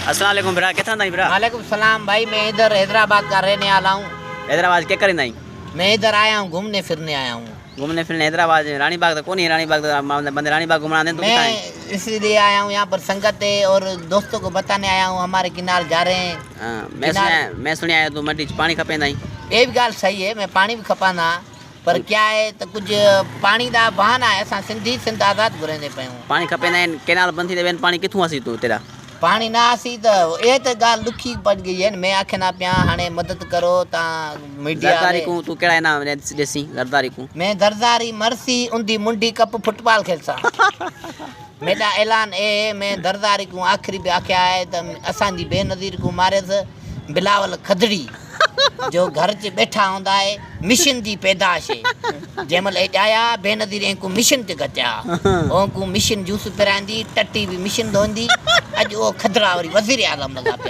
अस्सलाम वालेकुम भरा, कितना था भरा? वालेकुम सलाम भाई, मैं इधर हैदराबाद का रहने वाला हूँ। हैदराबाद क्या करें नहीं? मैं इधर आया हूँ, घूमने फिरने आया हूँ। घूमने फिरने हैदराबाद रानी बाग तो कौन है? रानी बाग तो बंदे रानी बाग घुमा दें तो कितना है? मैं इसलिए आया हूँ, यहाँ पर संगत है और दोस्तों को बताने आया हूँ, हमारे किनारे जा रहे हैं। हाँ, मैं सुनिया है तू मटी पानी खपे नहीं? ये भी गाल सही है, मैं पानी भी खपाना पर क्या है तो कुछ पानी का बहाना है। असां सिंधी सिंध आज़ाद घुरंदे पियूं। पानी खपे नहीं, केनाल बंद थी तो पानी किथों असी तू तेरा? पानी ना आसी तो ये तो गाल दुखी पड़ गई है। मैं आखना पिया हाणे मदद करो ता मीडिया जरदारी को तू केड़ा ना देसी जरदारी को? मैं दरदारी मरसी उंदी मुंडी कप फुटबॉल खेलसा। मेरा ऐलान ए मैं दरदारी को आखिरी भी आख्या है तो असांजी बेनज़ीर को मारेस बिलावल खदड़ी जो घर च बैठा होंदा है मिशन जी पैदाश है। जैमल आया बेनज़ीर को मिशन ते गचा ओंकू मिशन जूस पिरांदी टट्टी भी मिशन धोंदी अज वो खदड़ा वरी वज़ीर आलम लगा पिया।